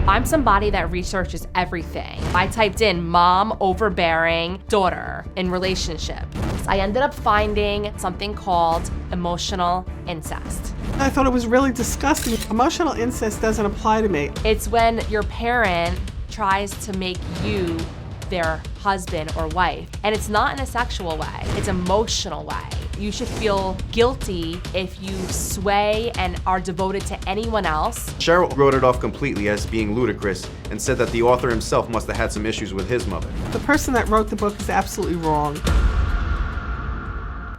I'm somebody that researches everything. I typed in mom overbearing daughter in relationship. I ended up finding something called emotional incest. I thought it was really disgusting. Emotional incest doesn't apply to me. It's when your parent tries to make you their husband or wife. And it's not in a sexual way, it's emotional way. You should feel guilty if you sway and are devoted to anyone else. Cheryl wrote it off completely as being ludicrous and said that the author himself must have had some issues with his mother. The person that wrote the book is absolutely wrong.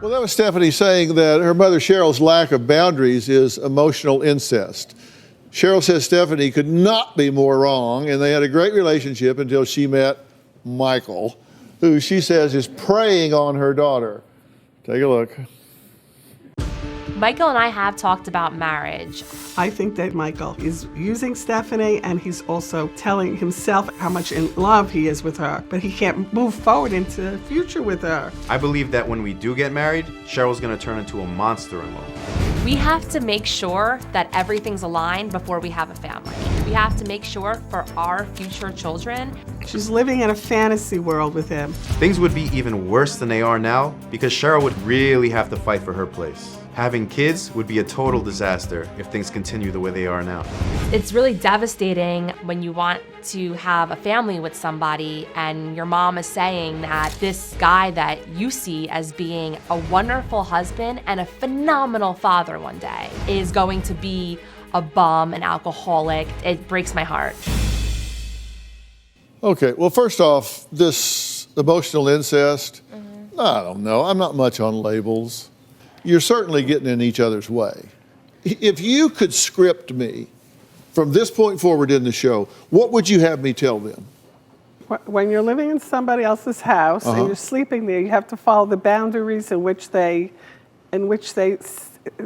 Well, that was Stephanie saying that her mother Cheryl's lack of boundaries is emotional incest. Cheryl says Stephanie could not be more wrong, and they had a great relationship until she met Michael, who she says is preying on her daughter. Take a look. Michael and I have talked about marriage. I think that Michael is using Stephanie, and he's also telling himself how much in love he is with her, but he can't move forward into the future with her. I believe that when we do get married, Cheryl's gonna turn into a monster-in-law. We have to make sure that everything's aligned before we have a family. We have to make sure for our future children. She's living in a fantasy world with him. Things would be even worse than they are now because Cheryl would really have to fight for her place. Having kids would be a total disaster if things continue the way they are now. It's really devastating when you want to have a family with somebody and your mom is saying that this guy that you see as being a wonderful husband and a phenomenal father one day is going to be a bum, an alcoholic. It breaks my heart. Okay, well, first off, this emotional incest, I don't know. I'm not much on labels. You're certainly getting in each other's way. If you could script me from this point forward in the show, what would you have me tell them? When you're living in somebody else's house and you're sleeping there, you have to follow the boundaries in which they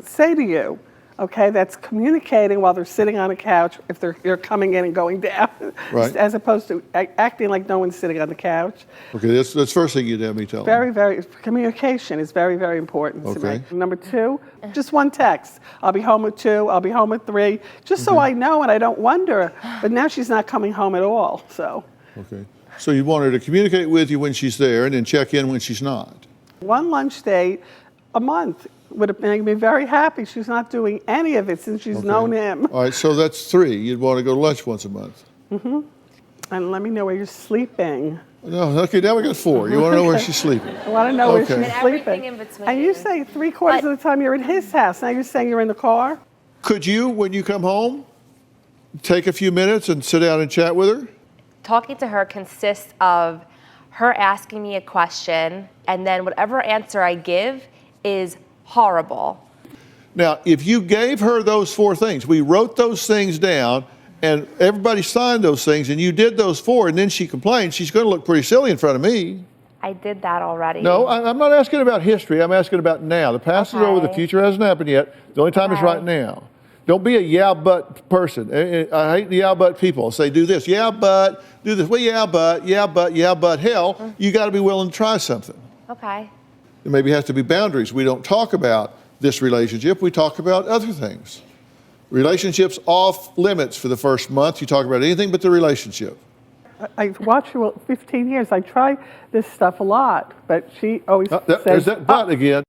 say to you. Okay, that's communicating while they're sitting on a couch if you're coming in and going down, Right. as opposed to acting like no one's sitting on the couch. Okay, that's the first thing you'd have me tell them. Communication is very, very important to Okay. me. Number two, just one text. I'll be home at 2, I'll be home at 3, just so I know and I don't wonder. But now she's not coming home at all, so. Okay, so you want her to communicate with you when she's there and then check in when she's not. One lunch date a month would have made me very happy. She's not doing any of it since she's known him. All right, so that's 3. You'd want to go to lunch once a month. And let me know where you're sleeping. No, okay, now we got 4. You want to know where she's sleeping. I want to know where Okay. she's And everything sleeping. in between. And you say 3/4 of the time you're at his house. Now you're saying you're in the car? Could you, when you come home, take a few minutes and sit down and chat with her? Talking to her consists of her asking me a question, and then whatever answer I give is horrible. Now, if you gave her those 4 things, we wrote those things down, and everybody signed those things, and you did those 4, and then she complained, she's going to look pretty silly in front of me. I did that already. No, I'm not asking about history. I'm asking about now. The past is over. The Okay. future hasn't happened yet. The only time is Okay. right now. Don't be a yeah, but person. I hate the yeah, but people. Say, do this. Yeah, but. Do this. Well, yeah, but. Yeah, but. Yeah, but. Hell, you got to be willing to try something. Okay. There maybe has to be boundaries. We don't talk about this relationship. We talk about other things. Relationships off limits for the first month. You talk about anything but the relationship. I've watched her 15 years. I try this stuff a lot, but she always There's says, that but again.